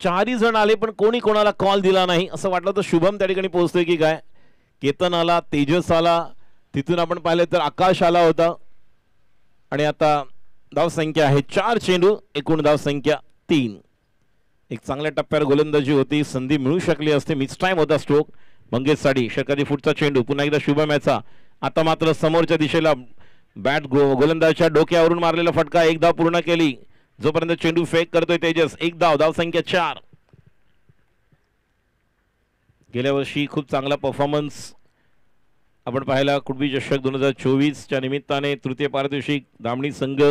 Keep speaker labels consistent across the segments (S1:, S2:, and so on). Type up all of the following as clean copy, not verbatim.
S1: चारही जण आले पण कोणी कोणाला कॉल दिला नाही असं वाटलं तर शुभम त्या ठिकाणी पोहोचतोय की काय. केतन आला, तेजस आला, तिथून आपण पाहिलं तर आकाश आला होता. आणि आता धावसंख्या आहे 4 चेंडू, एकूण धावसंख्या 3. एक चांगल्या टप्प्यावर गोलंदाजी होती, संधी मिळू शकली असते, मिस टाइम होता स्ट्रोक. मंगेश साडी षटकारी फुटचा चेंडू, पुन्हा एकदा शुभम याचा. आता मात्र समोरच्या दिशेला बॅट गोलंदाजाच्या डोक्यावरून मारलेला फटका, एक धाव पूर्ण केली. जोपर्यंत चेंडू फेक करतोय तेजस, एक धाव, धावसंख्या 4. गेल्या वर्षी खूप चांगला परफॉर्मन्स आपण पाहिला कुडबी चषक 2024च्या निमित्ताने. तृतीय पारितोषिक धामणी संघ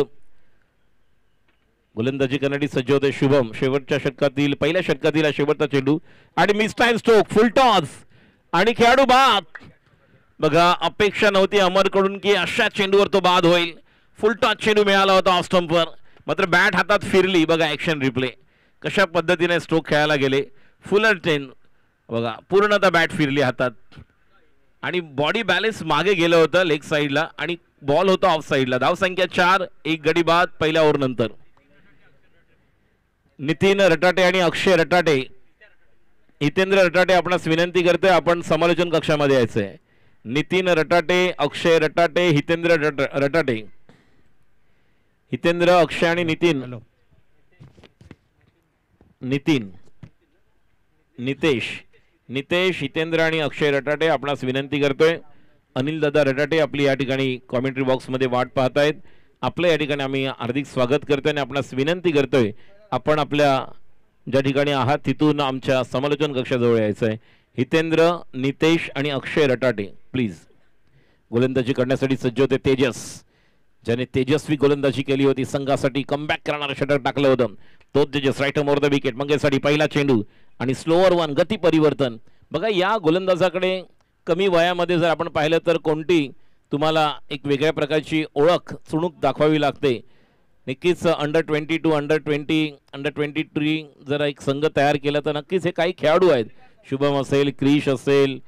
S1: गोलंदाजी करण्यासाठी सज्ज होते शुभम. शेवटच्या षटकातील, पहिल्या षटकातील शेवटचा चेंडू आणि मिस टाइम स्ट्रोक, फुल टॉस आणि खेळाडू बाद. बघा, अपेक्षा नव्हती अमरकडून की अशा चेंडूवर तो बाद होईल. फुल टॉस चेंडू मिळाला होता ऑफ स्टंपवर, मात्र बॅट हातात फिरली. बघा ॲक्शन रिप्ले कशा पद्धतीने स्ट्रोक खेळायला गेले. फुलर टेन बघा, पूर्णतः बॅट फिरली हातात आणि बॉडी बॅलन्स मागे गेलं होतं लेग साईडला आणि बॉल होता ऑफ साईडला. धावसंख्या 4, एक गडी बाद पहिल्या ओव्हर नंतर. नितीन रटाटे आणि अक्षय रटाटे, हितेंद्र रटाटे आपणास विनंती करतोय आपण समालोचन कक्षामध्ये यायचंय. नितीन रटाटे, अक्षय रटाटे, हितेंद्र रटाटे. हितेंद्र, अक्षय आणि नितीन. नितीन, नितेश, हितेंद्र आणि अक्षय रटाटे आपणास विनंती करतोय. अनिल दादा रटाटे आपली या ठिकाणी कॉमेंट्री बॉक्समध्ये वाट पाहतायत. आपलं या ठिकाणी आम्ही हार्दिक स्वागत करतोय आणि आपणास विनंती करतोय आपण आपल्या ज्या ठिकाणी आहात तिथून आमच्या समालोचन कक्षाजवळ यायचं आहे. हितेंद्र, नितेश आणि अक्षय रटाटे प्लीज. गोलंदाजी करण्यासाठी सज्ज होते तेजस, ज्याने तेजस्वी गोलंदाजी केली होती, संघासाठी कमबॅक करणारं षटक टाकलं होतं. तो Tejas right more the wicket. मंगेशसाठी पहिला चेंडू आणि स्लोअर वन, गती परिवर्तन. बघा, या गोलंदाजाकडे कमी वयामध्ये जर आपण पाहिलं तर कोणती तुम्हाला एक वेगळ्या प्रकारची ओळख, चुणूक दाखवावी लागते. नक्कीच अंडर 22, अंडर 20, अंडर 23 जर एक संघ तयार केला तर नक्कीच हे काही खेळाडू आहेत. शुभम असेल, क्रिश असेल,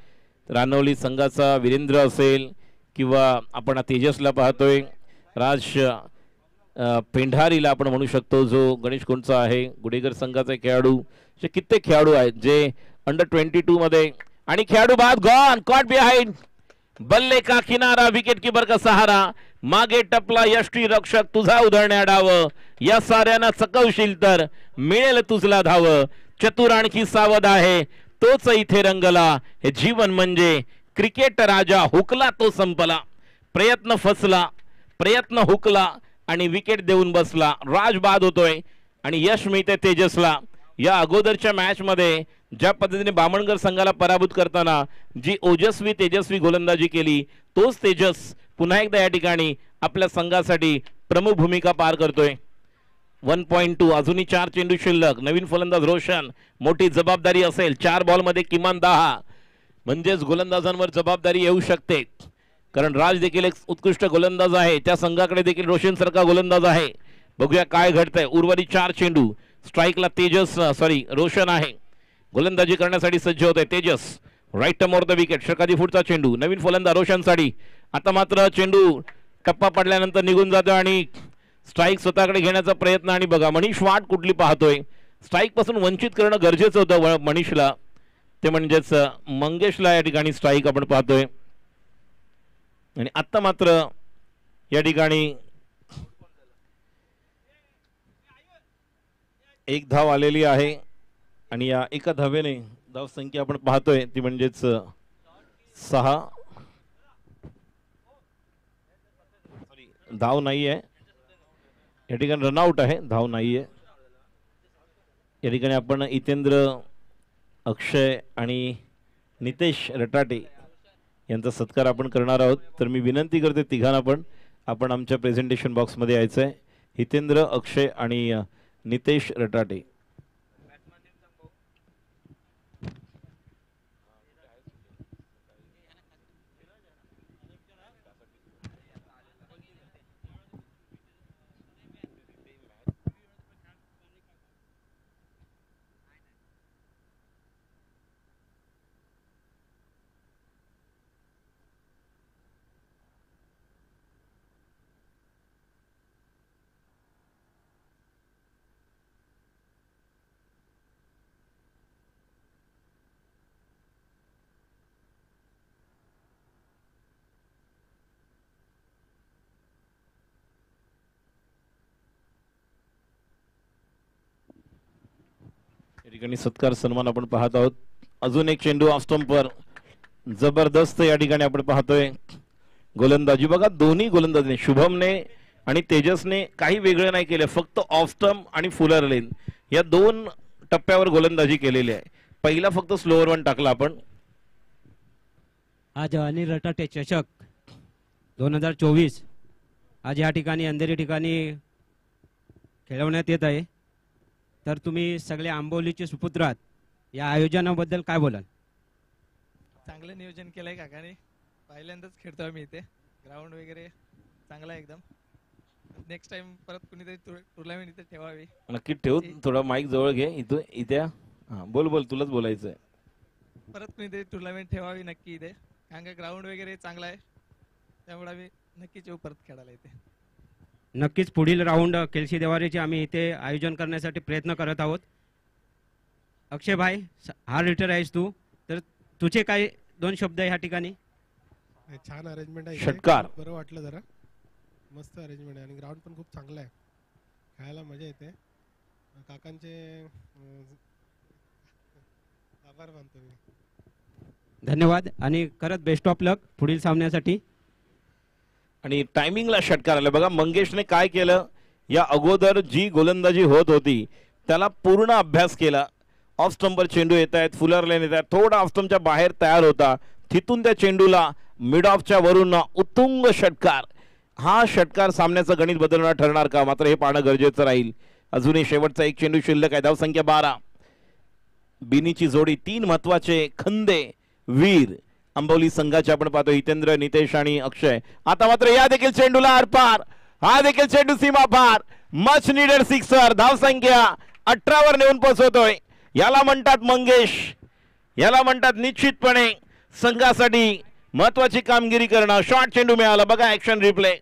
S1: रानवली संघाचा वीरेंद्र असेल, किंवा आपण तेजसला पाहतोय, राज पेंढारीला आपण म्हणू शकतो जो गणेश कोणचा आहे, गुडेगर संघाचा खेळाडू. असे कित्येक खेळाडू आहेत जे अंडर 22 मध्ये. आणि खेळाडू बाद, गॉन, कॉट बिहाइंड, बल्ले का किनारा, विकेट कीपर का सहारा. मागे टपला यष्टी रक्षक, तुझा उधळण्या डाव. या साऱ्यांना चकवशील तर मिळेल तुझला धाव. चतुर आणखी सावध आहे, तोच इथे रंगला. हे जीवन म्हणजे क्रिकेट राजा, हुकला तो संपला. प्रयत्न फसला, प्रयत्न हुकला आणि विकेट देऊन बसला. राज बाद होतोय आणि यश मिळते तेजसला. या अगोदरच्या मॅच मध्ये ज्या पद्धतीने बामणगर संघाला पराभूत करताना जी ओजस्वी तेजस्वी गोलंदाजी केली, तोच तेजस पुन्हा एकदा या ठिकाणी आपल्या संघासाठी प्रमुख भूमिका पार करतोय. 1.2, अजूनही 4 चेंडू शिल्लक. नवीन फलंदाज रोशन, मोठी जबाबदारी असेल. 4 बॉलमध्ये किमान 10, म्हणजेच गोलंदाजांवर जबाबदारी येऊ शकते. कारण राज देखील एक उत्कृष्ट गोलंदाज आहे, त्या संघाकडे देखील रोशन सारखा गोलंदाज आहे. बघूया काय घडतंय. उर्वरित 4 चेंडू. स्ट्राईकला रोशन आहे. गोलंदाजी करण्यासाठी सज्ज होत आहे Tejas. Right more the wicket. षटकारी फुटचा चेंडू. नवीन फलंदाज रोशन साडी. आता मात्र चेंडू टप्पा पडल्यानंतर निघून जातो आणि स्ट्राईक स्वतःकडे घेण्याचा प्रयत्न. आणि बघा, मनीष वाट कुठली पाहतोय. स्ट्राईक पासून वंचित करणं गरजेचं होतं मनीषला, ते म्हणजेच मंगेशला या ठिकाणी स्ट्राईक आपण पाहतोय. आणि आता मात्र या ठिकाणी एक धाव आलेली आहे आणि या एका धावेने धावसंख्या आपण पाहतोय ती म्हणजेच 6. धाव नाहीये या ठिकाणी, रनआउट आहे, धाव नाहीये या ठिकाणी. आपण हितेंद्र, अक्षय आणि नितेश रटाटे यांचा सत्कार आपण करणार आहोत. तर मी विनंती करते तिघांना पण आपण आमच्या प्रेझेंटेशन बॉक्समध्ये यायचं आहे. हितेंद्र, अक्षय आणि नितेश रटाटे. या ठिकाणी सत्कार सन्मान आपण पाहत आहोत. अजून एक चेंडू ऑफ स्टंपवर, जबरदस्त या ठिकाणी आपण पाहतोय गोलंदाजी. बघा दोन्ही गोलंदाजीने, शुभमने आणि तेजसने काही वेगळं नाही केलं, फक्त ऑफ स्टंप आणि फुलर लेन या दोन टप्प्यावर गोलंदाजी केलेली आहे. पहिला फक्त स्लोअर वन टाकला आपण.
S2: आज अनिल रटाटे चषक 2024 आज या ठिकाणी अंधेरी ठिकाणी खेळवण्यात येत आहे. तर तुम्ही सगळे आंबोलीचे सुपुत्र आहात, या आयोजनाबद्दल काय बोलाल?
S3: चांगलं नियोजन केलंय काकाने. पहिल्यांदाच खेळतोय मी इथे. ग्राउंड वगैरे चांगला आहे एकदम. नेक्स्ट टाइम परत कुणीतरी टुर्नामेंट इथे ठेवावी.
S1: नक्की ठेवू. थोडा माईक जवळ घे. इथे हा बोल बोल, तुलाच बोलायचंय.
S3: परत कुणीतरी टुर्नामेंट ठेवावी नक्की इथे, कारण का ग्राउंड वगैरे चांगला आहे. त्यामुळे आम्ही नक्कीच येऊ परत खेळायला इथे.
S2: नक्कीच पुढील राऊंड केलसी देवारीचे आम्ही इथे आयोजन करण्यासाठी प्रयत्न करत आहोत. अक्षय भाई, हा रिटर आहेस तू, तर तुझे काय दोन शब्द ह्या ठिकाणी?
S4: छान अरेंजमेंट आहे.
S1: षटकार
S4: बरं वाटलं जरा. मस्त अरेंजमेंट आहे आणि ग्राउंड पण खूप चांगलं आहे. खेळायला मजा येते. काकांचे आभार मानतो मी.
S2: धन्यवाद आणि करत बेस्ट ऑफ लक पुढील सामन्यासाठी.
S1: आणि टायमिंगला षटकार आला. बघा मंगेशने काय केलं, या अगोदर जी गोलंदाजी होत होती त्याला पूर्ण अभ्यास केला. ऑफ स्टंपवर चेंडू येत आहेत, फुलर लेन येत आहेत, थोडा ऑफ स्टंपच्या बाहेर तयार होता, तिथून त्या चेंडूला मिड ऑफच्या वरून उत्तुंग षटकार. हा षटकार सामन्याचं गणित बदलणार ठरणार का, मात्र हे पाहणं गरजेचं राहील. अजूनही शेवटचा एक चेंडू शिल्लक आहे. धावसंख्या 12. बिनीची जोडी, 3 महत्वाचे खंदे वीर अंबोली संघाचे आपण पाहतो, हितेंद्र, नितेश आणि अक्षय. आता मात्र या देखील चेंडूला आरपार, हा देखील चेंडू सीमा पार. Much needed sixer. धावसंख्या 18 वर नेऊन पोहोचवतोय. याला म्हणतात मंगेश, याला म्हणतात निश्चितपणे संघासाठी महत्वाची कामगिरी करणं. शॉर्ट चेंडू मिळाला. बघा ऍक्शन रिप्ले.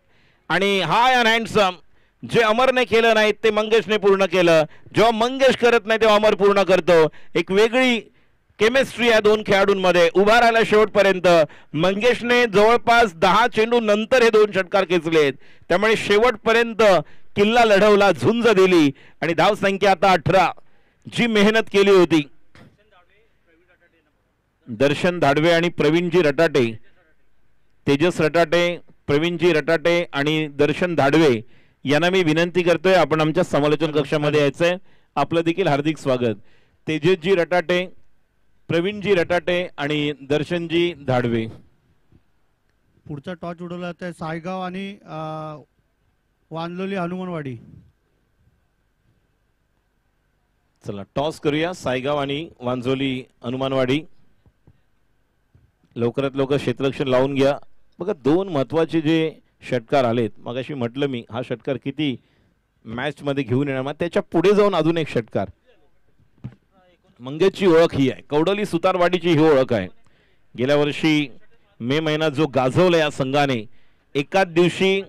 S1: आणि हाय अँड हँडसम, जे अमरने केलं नाही ते मंगेशने पूर्ण केलं. जेव्हा मंगेश करत नाही तेव्हा अमर पूर्ण करतो. एक वेगळी केमिस्ट्री या दोन खेळाडूंमध्ये. उभा राहिला शेवटपर्यंत. मंगेशने जवळपास 10 चेंडू नंतर हे 2 षटकार खेचलेत, त्यामुळे शेवटपर्यंत किल्ला लढवला, झुंज दिली आणि धावसंख्या आता 18. जी मेहनत केली होती दर्शन धाडवे आणि प्रवीणजी रटाटे, तेजस रटाटे, प्रवीणजी रटाटे आणि दर्शन धाडवे यांना मी विनंती करतोय आपण आमच्या समालोचन कक्षामध्ये यायचंय. आपलं देखील हार्दिक स्वागत. तेजसजी रटाटे, प्रवीणजी रटाटे आणि दर्शनजी धाडवे.
S5: पुढचा टॉस उडवला तर सायगाव आणि वांजलोली हनुमानवाडी.
S1: चला टॉस करूया. सायगाव आणि वांजोली हनुमानवाडी. लवकरात लवकर क्षेत्ररक्षण लावून घ्या. बघा 2 महत्वाचे जे षटकार आलेत, मगाशी म्हटलं मी हा षटकार किती मॅच मध्ये घेऊन येणार, मग त्याच्या पुढे जाऊन अजून एक षटकार. मंगेशची ओळख ही आहे, कौडली सुतारवाडीची ही ओळख आहे. गेल्या वर्षी मे महिन्यात जो गाजवला या संघाने, एकाच दिवशी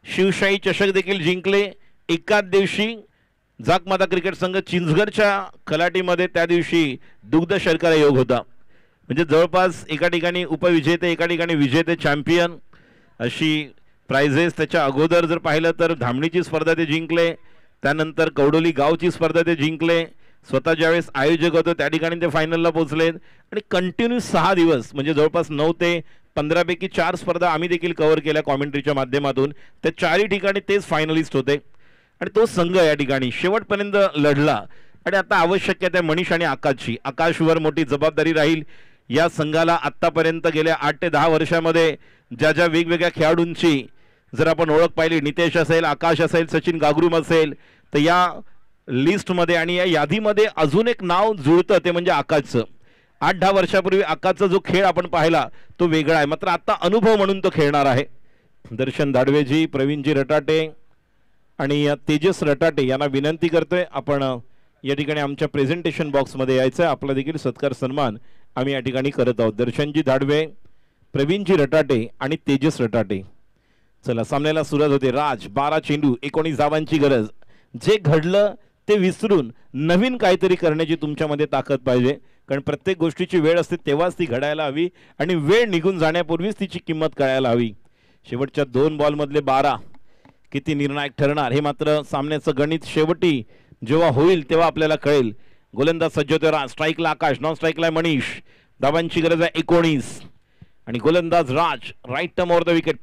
S1: शिवशाही चषक देखील जिंकले, एकाच दिवशी जाकमाता क्रिकेट संघ चिंचगडच्या खलाटीमध्ये त्या दिवशी दुग्ध शर्करा योग होता. म्हणजे जवळपास एका ठिकाणी उपविजेते, एका ठिकाणी विजेते, चॅम्पियन अशी प्राइजेस. त्याच्या अगोदर जर पाहिलं तर धामणीची स्पर्धा ते जिंकले, त्यानंतर कौडोली गावची स्पर्धा ते जिंकले, स्वतः ज्यावेळेस आयोजक होतो त्या ठिकाणी ते फायनलला पोहोचलेत. आणि कंटिन्यू 6 दिवस म्हणजे जवळपास 9 ते 15 पैकी 4 स्पर्धा आम्ही देखील कव्हर केल्या कॉमेंट्रीच्या माध्यमातून. त्या 4ही ठिकाणी तेच फायनलिस्ट होते आणि तो संघ या ठिकाणी शेवटपर्यंत लढला. आणि आता आवश्यकता आहे मनीष आणि आकाशची. आकाशवर मोठी जबाबदारी राहील. या संघाला आतापर्यंत गेल्या 8 ते 10 वर्षामध्ये ज्या ज्या वेगवेगळ्या खेळाडूंची जर आपण ओळख पाहिली, नितेश असेल, आकाश असेल, सचिन गागरूम असेल, तर या लिस्टमध्ये आणि या यादीमध्ये अजून एक नाव जुळतं ते म्हणजे आकाशचं. 8-10 वर्षापूर्वी आकाशचा जो खेळ आपण पाहिला तो वेगळा आहे, मात्र आता अनुभव म्हणून तो खेळणार आहे. दर्शन धाडवेजी, प्रवीणजी रटाटे आणि तेजस रटाटे यांना विनंती करतोय आपण या ठिकाणी आमच्या प्रेझेंटेशन बॉक्समध्ये यायचं. आपला देखील सत्कार सन्मान आम्ही या ठिकाणी करत आहोत. दर्शनजी धाडवे, प्रवीणजी रटाटे आणि तेजस रटाटे. चला सामन्याला सुरुवात होते. राज 12 चेंडू 19 धावांची गरज. जे घडलं ते विसरून नवीन काहीतरी करण्याची तुमच्यामध्ये ताकद पाहिजे, कारण प्रत्येक गोष्टीची वेळ असते तेव्हाच ती घडायला हवी आणि वेळ निघून जाण्यापूर्वीच तिची किंमत कळायला हवी. शेवटच्या 2 बॉलमधले 12 किती निर्णायक ठरणार हे मात्र सामन्याचं गणित शेवटी जेव्हा होईल तेव्हा आपल्याला कळेल. गोलंदाज सज्ज होते राज, स्ट्राईकला आकाश, नॉन स्ट्राईकला मनीष. धावांची गरज आहे 19 आणि गोलंदाज Raj right term over the wicket.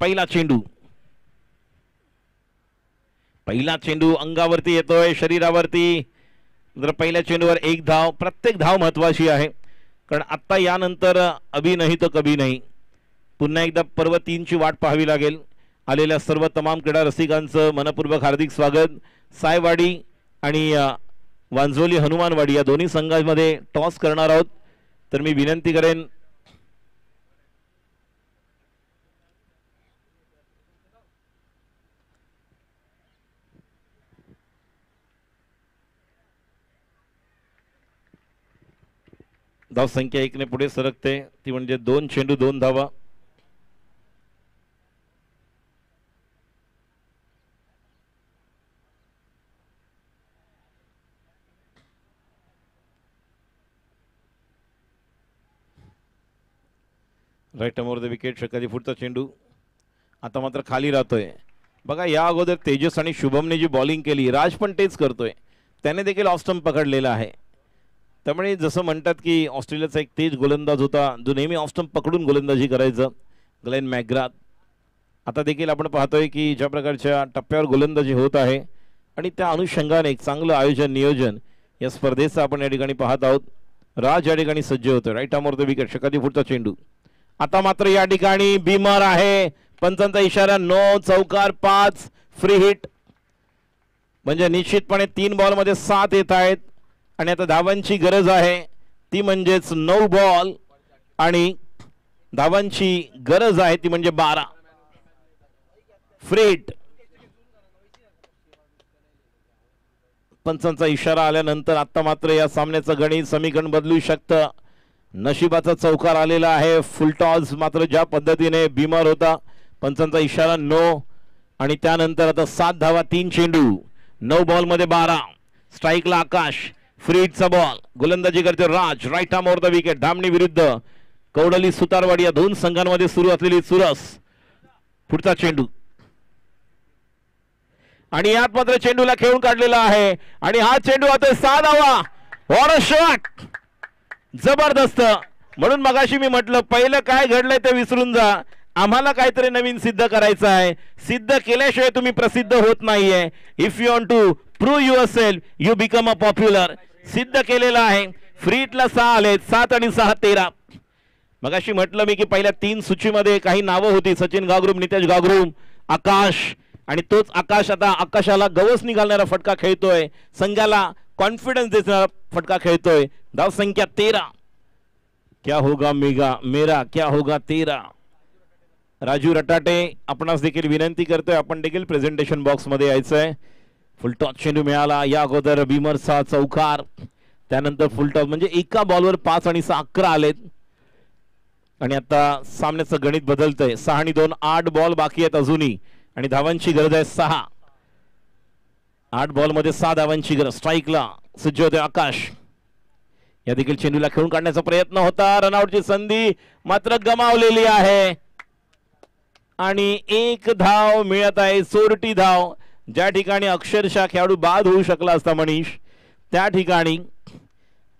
S1: पहिला चेंडू अंगावरती येतोय, शरीरावरती. जर पहिल्या चेंडूवर एक धाव, प्रत्येक धाव महत्वाची आहे, कारण आता यानंतर अभी नाही तो कभी नाही. पुन्हा एकदा पर्व 3 ची वाट पाहावी लागेल. आलेल्या सर्व तमाम क्रीडा रसिकांचं मनपूर्वक हार्दिक स्वागत. सायवाडी आणि वांजोली हनुमानवाडी या दोन्ही संघांमध्ये टॉस करणार आहोत. तर मी विनंती करेन धाव संख्या 1 ने पुढे सरकते, ती म्हणजे 2 चेंडू 2 धावा. Right over the wicket. षटकारी फुटचा चेंडू आता मात्र खाली राहतोय. बघा, या अगोदर तेजस आणि शुभमने जी बॉलिंग केली, राज पण तेच करतोय. त्याने देखील ऑफ स्टंप पकडलेला आहे. त्यामुळे जसं म्हणतात की ऑस्ट्रेलियाचा एक तेज गोलंदाज होता जो नेहमी ऑफ स्टंप पकडून गोलंदाजी करायचं, ग्लेन मॅकग्राथ. आता देखील आपण पाहतोय की ज्या प्रकारच्या टप्प्यावर गोलंदाजी होत आहे आणि त्या अनुषंगाने एक चांगलं आयोजन नियोजन या स्पर्धेचं आपण या ठिकाणी पाहत आहोत. राज या ठिकाणी सज्ज होतोय. Right arm over the wicket. षटकारी फुटचा चेंडू आता मात्र या ठिकाणी बीमर आहे. पंचांचा इशारा, नो, चौकार, 5, फ्री हिट. म्हणजे निश्चितपणे 3 बॉलमध्ये 7 येत आहेत आणि आता धावांची गरज आहे, ती म्हणजेच 9 बॉल आणि धावांची गरज आहे ती म्हणजे 12. Free hit. पंचांचा इशारा आल्यानंतर आता मात्र या सामन्याचं गणित समीकरण बदलू शकतं. नशिबाचा चौकार आलेला आहे. फुलटॉस मात्र ज्या पद्धतीने बीमार होता, पंचांचा इशारा नो आणि त्यानंतर आता 7 धावा 3 चेंडू. 9 बॉल मध्ये 12. स्ट्राईकला आकाश, फ्री हिटचा बॉल. गोलंदाजी करते Raj. Right arm over the wicket. Dhamani विरुद्ध कौडली सुतारवाडी या दोन संघांमध्ये सुरू असलेली चुरस. पुढचा चेंडू आणि यात मात्र चेंडूला खेळून काढलेला आहे आणि हा चेंडू आता 6 धावा. What a shot. जबरदस्त. म्हणून मगाशी मी म्हटलं, पहिलं काय घडलंय ते विसरून जा, आम्हाला काहीतरी नवीन सिद्ध करायचं आहे. सिद्ध केल्याशिवाय तुम्ही प्रसिद्ध होत नाहीये. If you want to prove yourself you become a popular. सिद्ध केलेलं आहे. फ्री हिटला 6 आले, 7 आणि 6 13. मगाशी म्हटलं मी की पहिल्या 3 सूचीमध्ये काही नावं होती, सचिन गागरूम, नितेश गागरूम, आकाश, आणि तोच आकाश आता आकाशाला गवस निघालणारा फटका खेळतोय, संघाला कॉन्फिडन्स देणारा फटका खेळतोय. धाव संख्या 13. क्या होगा मेरा क्या होगा तेरा. राजू रटाटे आपणास देखील विनंती करतोय, आपण देखील प्रेझेंटेशन बॉक्स मध्ये यायचंय. फुलटॉस चेंडू मिळाला. या अगोदर बीमरचा चौकार, त्यानंतर फुलटॉस, म्हणजे एका बॉलवर 5 आणि 6 11 आलेत आणि आता सामन्याचं गणित बदलतंय. 6 आणि 2 8 बॉल बाकी आहेत अजूनही आणि धावांची गरज आहे 6. 8 बॉल मध्ये 6 धावांची गरज. स्ट्राईकला सज्ज होते आकाश. या देखील चेंडूला खेळून काढण्याचा प्रयत्न होता. रनआउटची संधी मात्र गमावलेली आहे आणि 1 धाव मिळत आहे. चोरटी धाव. ज्या ठिकाणी अक्षरशः खेळाडू बाद होऊ शकला असता मनीष, त्या ठिकाणी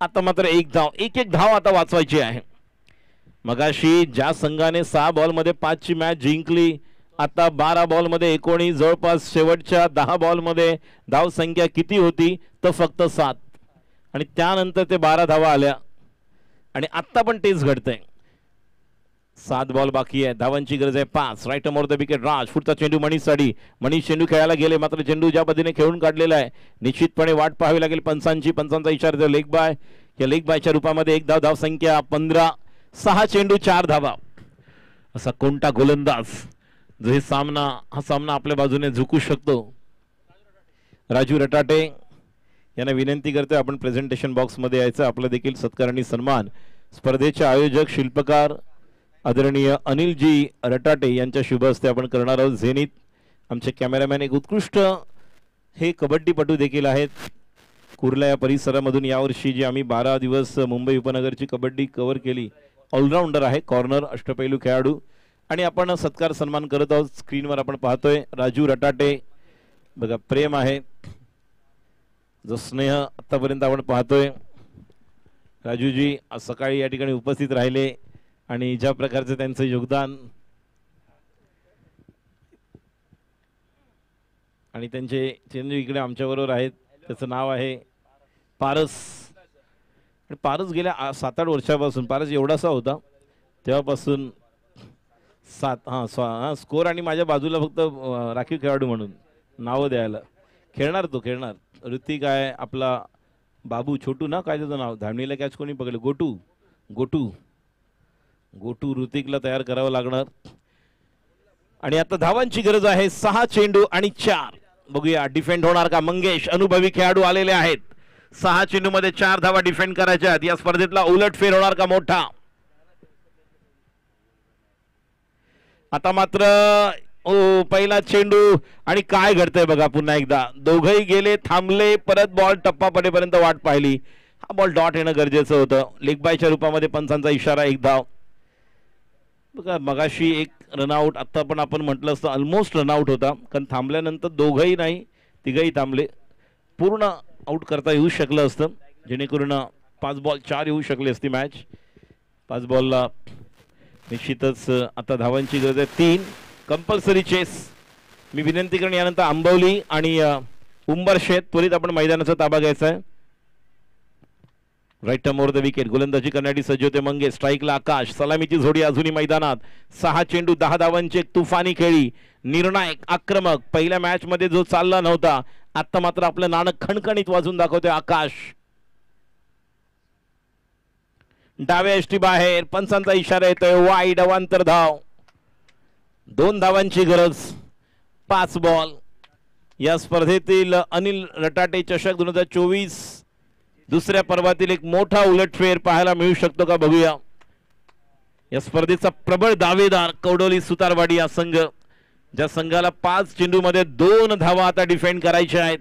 S1: आता मात्र 1 धाव. एक धाव आता वाचवायची आहे. मगाशी ज्या संघाने 6 बॉल मध्ये 5 ची मॅच जिंकली, आता 12 बॉल मध्ये 19, जवळपास शेवटच्या 10 बॉल मध्ये धाव संख्या किती होती तर फक्त 7 आणि त्यानंतर ते 12 धावा आल्या आणि आता पण तेच घडतंय. 7 बॉल बाकी आहे. धावांची गरज आहे 5. Right over the wicket. Raj. पुढचा चेंडू मनीषसाठी. मनीष चेंडू खेळायला गेले, मात्र चेंडू ज्या पद्धतीने खेळून काढलेला आहे, निश्चितपणे वाट पाहावी लागेल पंचांची. पंचांचा इशारा लेग बाय. या लेग बायच्या रूपामध्ये 1 धाव. धाव संख्या 15. 6 चेंडू 4 धावा. असा कोणता गोलंदाज जो हा सामना आपल्या बाजूने झुकू शकतो. राजू रटाटे यांना विनंती करतोय, आपण प्रेझेंटेशन बॉक्स मध्ये यायचं. आपला देखील सत्कार आणि सन्मान स्पर्धेचे आयोजक शिल्पकार आदरणीय अनिलजी रटाटे यांच्या शुभ हस्ते आपण करणार आहोत. झेनित आमचे कॅमेरामॅन एक उत्कृष्ट हे कबड्डीपटू देखील आहेत. कुर्ला या परिसरामधून यावर्षी जी आम्ही 12 दिवस मुंबई उपनगरची कबड्डी कव्हर केली, ऑलराऊंडर आहे, कॉर्नर अष्टपैलू खेळाडू, आणि आपण सत्कार सन्मान करत आहोत. स्क्रीनवर आपण पाहतोय राजू रटाटे. बघा, प्रेम आहे, जो स्नेह आतापर्यंत आपण पाहतोय. राजूजी आज सकाळी या ठिकाणी उपस्थित राहिले आणि ज्या प्रकारचं त्यांचं योगदान आणि त्यांचे चिरंजीव इकडे आमच्याबरोबर आहेत. त्याचं नाव आहे पारस. पारस गेल्या 7-8 वर्षापासून, पारस एवढासा होता तेव्हापासून स्कोर आणि माझ्या बाजूला फक्त राखीव खेळाडू म्हणून नावं द्यायला. खेळणार तो खेळणार. ऋतिक आहे आपला, बाबू छोटू ना काय त्याचं नाव, धावणीला कॅच कोणी पकडलं, गोटू गोटू गोटू ऋतिकला तयार करावं लागणार. आणि आता धावांची गरज आहे. 6 चेंडू आणि 4. बघूया डिफेंड होणार का. मंगेश अनुभवी खेळाडू आलेले आहेत. 6 चेंडू मध्ये 4 धावा डिफेंड करायच्या आहेत. या स्पर्धेतला उलटफेर होणार का मोठा. आता मात्र पहिला चेंडू आणि काय घडतंय बघा. पुन्हा एकदा दोघही गेले, थांबले, परत बॉल टप्पा पडेपर्यंत वाट पाहिली. हा बॉल डॉट येणं गरजेचं होतं. लेग बायच्या रूपामध्ये पंचांचा इशारा. 1 धाव. बघा मगाशी एक रनआउट, आता पण आपण म्हटलं असतं ऑलमोस्ट रनआउट होता, कारण थांबल्यानंतर दोघंही नाही तिघही थांबले. पूर्ण आउट करता येऊ शकलं असतं, जेणेकरून 5 बॉल 4 येऊ शकली असती मॅच. 5 बॉलला निश्चितच आता धावांची गरज आहे. 3 कंपल्सरी चेस. मी विनंती करेन यानंतर आंबवली आणि उंबरशेत त्वरित आपण मैदानाचा ताबा घ्यायचा आहे. Right term over the wicket. गोलंदाजी करण्यासाठी सज्ज होते मंगेश. स्ट्राईकला आकाश. सलामीची जोडी अजूनही मैदानात. 6 चेंडू 10 धावांची एक तुफानी खेळी. निर्णायक, आक्रमक. पहिल्या मॅच मध्ये जो चालला नव्हता, आता मात्र आपलं नाणं खणखणीत वाजून दाखवतोय आकाश. डाव्या यष्टी बाहेर. पंचांचा इशारा येतोय. वाईड अवांतर धाव. 2 धावांची गरज. 5 बॉल. या स्पर्धेतील अनिल रटाटे चषक 2024 दुसऱ्या पर्वातील एक मोठा उलटफेर पाहायला मिळू शकतो का बघूया. या स्पर्धेचा प्रबळ दावेदार कवडोली सुतारवाडी या संघ, ज्या संघाला 5 चेंडू मध्ये 2 धावा आता डिफेंड करायच्या आहेत.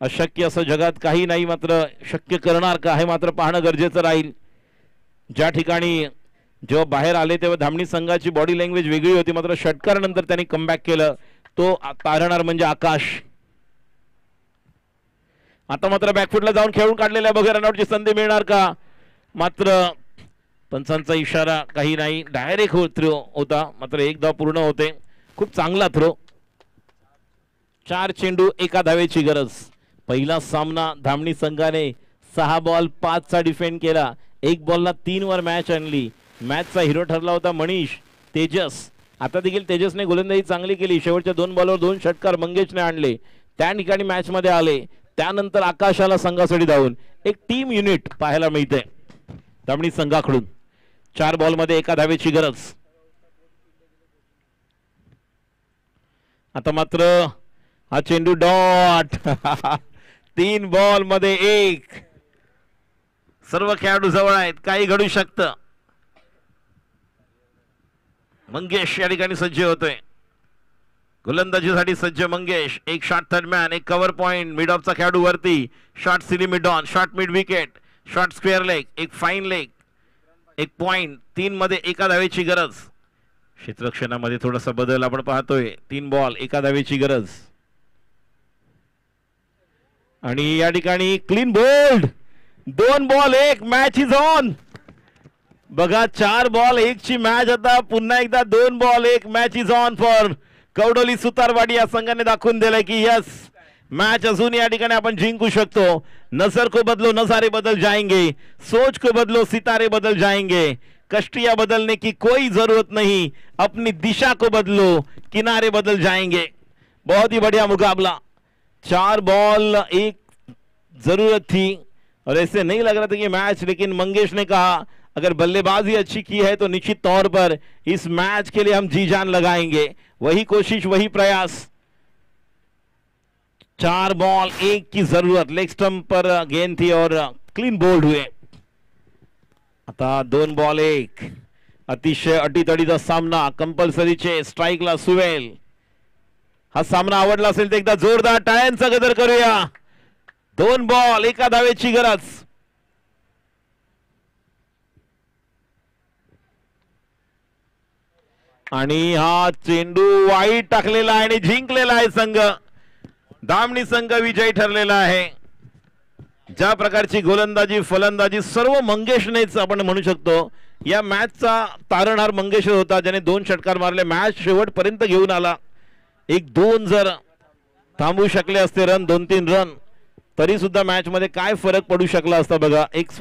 S1: अशक्य असं जगात काही नाही, मात्र शक्य करणार का हे मात्र पाहणं गरजेचं राहील. ज्या ठिकाणी जेव्हा बाहेर आले तेव्हा धामणी संघाची बॉडी लँग्वेज वेगळी होती, मात्र षटकारानंतर त्यांनी कमबॅक केलं. तो तारणार म्हणजे आकाश. आता मात्र बॅकफुटला जाऊन खेळून काढलेल्या बघा रनआउटची संधी मिळणार का. मात्र पंचांचा इशारा काही नाही. डायरेक्ट थ्रो होता, मात्र 1 धाव पूर्ण होते. खूप चांगला थ्रो. 4 चेंडू 1 धावेची गरज. पहिला सामना धामणी संघाने 6 बॉल 5 चा डिफेंड केला. 1 बॉलला 3 वर मॅच आणली. मॅचचा हिरो ठरला होता मनीष तेजस. आता देखील तेजसने गोलंदाजी चांगली केली. शेवटच्या 2 बॉलवर 2 षटकार मंगेशने आणले. त्या ठिकाणी मॅच मध्ये आले. त्यानंतर आकाशाला संघासाठी धावून एक टीम युनिट पाहायला मिळते धामणी संघाकडून. 4 बॉल मध्ये 1 धावेची गरज. आता मात्र हा चेंडू डॉट. 3 बॉल मध्ये 1. सर्व खेळाडू जवळ आहेत, काही घडू शकतं. मंगेश या ठिकाणी सज्ज होतोय. गोलंदाजीसाठी सज्ज Mangesh. 1 short third man, 1 cover point. Mid ऑफचा खेळाडू वरती. Short silly mid on, short mid wicket, short square leg, 1 fine leg, 1 point. 3 मध्ये 1 धावेची गरज. क्षेत्ररक्षणामध्ये थोडासा बदल आपण पाहतोय. 3 बॉल 1 धावेची गरज. आणि या ठिकाणी clean bowled. 2 ball 1. Match is on. बघा 4 बॉल 1 ची मॅच. आता पुन्हा एकदा 2 ball 1. Match is on for Kavdoli Sutarwadi. या संघाने दाखवून दिलंय की यस, मैच अजून या ठिकाणी आपण जिंकू शकतो. नजर को बदलो नजारे बदल जाएंगे, सोच को बदलो सितारे बदल जाएंगे. कश्तियां बदलने की कोई जरूरत नहीं, अपनी दिशा को बदलो किनारे बदल जाएंगे. बहुत ही बढ़िया मुकाबला. 4 बॉल 1 जरूरत थी और ऐसे नहीं लग रहा था कि मैच, लेकिन मंगेश ने कहा अगर बल्लेबाजी अच्छी की है तो निश्चित तौर पर इस मैच के लिए हम जी जान लगाएंगे. वही कोशिश वही प्रयास. 4 बॉल 1 की जरूरत. लेग स्टंप पर गेंद थी और क्लीन बोल्ड हुए. आता 2 बॉल 1. अतिशय अटीतडीचा सामना. कंपल्सरीचे स्ट्राइकला सुवेल. हा सामना आवडला असेल तर एकदा जोरदार टाळ्यांचा गजर करूया. 2 बॉल 1 धावेची गरज. आणि हा चेंडू वाईट टाकलेला आहे आणि जिंकलेला आहे संघ. धामणी संघ विजयी ठरलेला आहे. ज्या प्रकारची गोलंदाजी फलंदाजी सर्व मंगेशनेच आपण म्हणू शकतो. या मॅचचा तारणहार मंगेश होता, ज्याने 2 षटकार मारले, मॅच शेवटपर्यंत घेऊन आला. 1-2 जर थांबू शकले असते रन, 2-3 रन, तरी सुद्धा मॅच मध्ये काय फरक पडू शकला असता बघा. एक